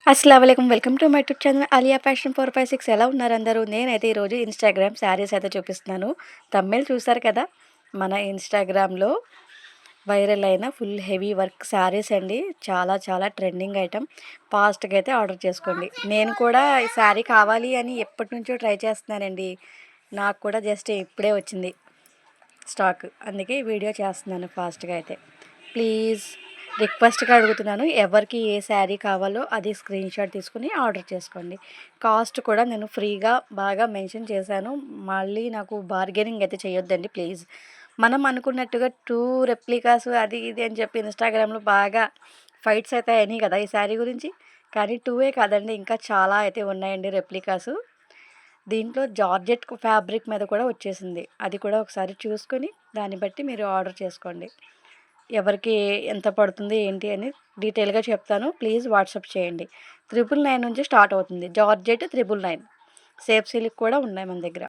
అస్సలాముఅలైకుం. Welcome to my YouTube channel Aliya fashion 456. ఎలా ఉన్నారు అందరూ? నేనైతే ఈరోజు ఇన్‌స్టాగ్రామ్ శారీస్ అయితే చూపిస్తున్నాను. థంబ్‌నెయిల్ చూసారు కదా! మన ఇన్‌స్టాగ్రామ్‌లో వైరల్ అయిన ఫుల్ హెవీ వర్క్ శారీస్ అండి. చాలా చాలా ట్రెండింగ్ ఐటెమ్. ఫాస్ట్‌గా అయితే ఆర్డర్ చేసుకోండి. నేను కూడా ఈ శారీ కావాలి అని ఎప్పటినుంచో ట్రై చేస్తున్నానండి. నాకు కూడా జస్ట్ ఇప్పుడే వచ్చింది స్టాక్. అందుకే ఈ వీడియో చేస్తున్నాను ఫాస్ట్‌గా అయితే. ప్లీజ్ రిక్వెస్ట్‌గా అడుగుతున్నాను. ఎవరికి ఏ శారీ కావాలో అది స్క్రీన్‌షాట్ తీసుకొని ఆర్డర్ చేసుకోండి. కాస్ట్ కూడా నేను ఫ్రీగా బాగా మెన్షన్ చేశాను. మళ్ళీ నాకు బార్గెనింగ్ అయితే చేయొద్దండి ప్లీజ్. మనం అనుకున్నట్టుగా 2 రెప్లికాస్ అది ఇది అని చెప్పి ఇన్‌స్టాగ్రామ్‌లో బాగా ఫైట్స్ అయితే అయినాయి కదా! ఈ శారీ గురించి. కానీ 2 కాదండి, ఇంకా చాలా అయితే ఉన్నాయండి రెప్లికాసు. దీంట్లో జార్జెట్ ఫ్యాబ్రిక్ మీద కూడా వచ్చేసింది. అది కూడా ఒకసారి చూసుకొని దాన్ని బట్టి మీరు ఆర్డర్ చేసుకోండి. ఎవరికి ఎంత పడుతుంది ఏంటి అని డీటెయిల్‌గా చెప్తాను. ప్లీజ్ వాట్సాప్ చేయండి. 999 నుంచి స్టార్ట్ అవుతుంది. జార్జెట్ 999. సేఫ్ సిల్క్ కూడా ఉన్నాయి మన దగ్గర.